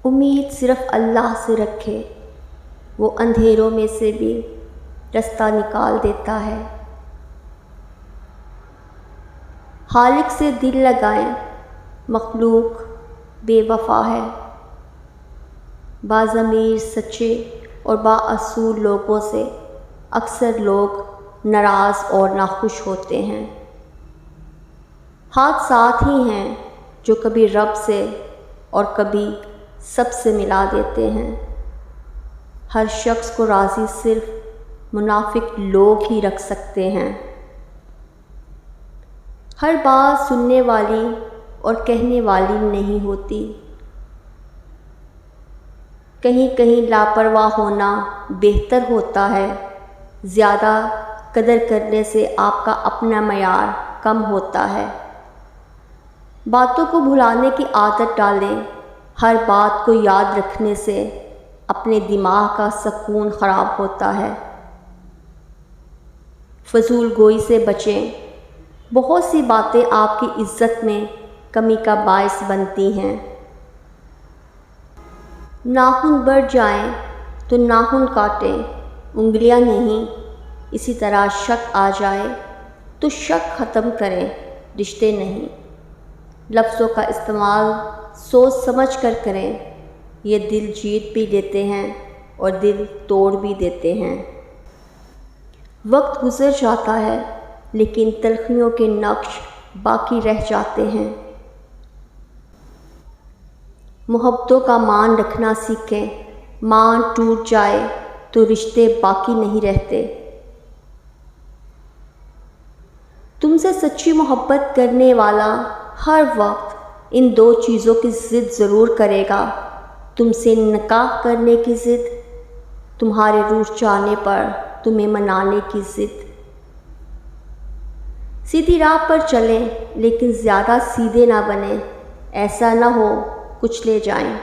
امید صرف اللہ سے رکھے، وہ اندھیروں میں سے بھی رستہ نکال دیتا ہے۔ خالق سے دل لگائیں، مخلوق بے وفا ہے۔ باضمیر سچے اور بااصول لوگوں سے اکثر لوگ ناراض اور ناخوش ہوتے ہیں۔ حادثات ہی ہیں جو کبھی رب سے اور کبھی سب سے ملا دیتے ہیں۔ ہر شخص کو راضی صرف منافق لوگ ہی رکھ سکتے ہیں۔ ہر بات سننے والی اور کہنے والی نہیں ہوتی۔ کہیں کہیں لاپرواہ ہونا بہتر ہوتا ہے۔ زیادہ قدر کرنے سے آپ کا اپنا معیار کم ہوتا ہے۔ باتوں کو بھلانے کی عادت ڈالیں۔ ہر بات کو یاد رکھنے سے اپنے دماغ کا سکون خراب ہوتا ہے۔ فضول گوئی سے بچیں۔ بہت سی باتیں آپ کی عزت میں کمی کا باعث بنتی ہیں۔ ناخن بڑھ جائیں تو ناخن کاٹیں، انگلیاں نہیں۔ اسی طرح شک آ جائے تو شک ختم کریں، رشتے نہیں۔ لفظوں کا استعمال سوچ سمجھ کر کریں، یہ دل جیت بھی دیتے ہیں اور دل توڑ بھی دیتے ہیں۔ وقت گزر جاتا ہے لیکن تلخیوں کے نقش باقی رہ جاتے ہیں۔ محبتوں کا مان رکھنا سیکھیں۔ مان ٹوٹ جائے تو رشتے باقی نہیں رہتے۔ تم سے سچی محبت کرنے والا ہر وقت ان دو چیزوں کی ضد ضرور کرے گا، تم سے نکاح کرنے کی ضد، تمہارے روٹھ جانے پر تمہیں منانے کی ضد۔ سیدھی راہ پر چلیں لیکن زیادہ سیدھے نہ بنیں، ایسا نہ ہو کچھ لے جائیں۔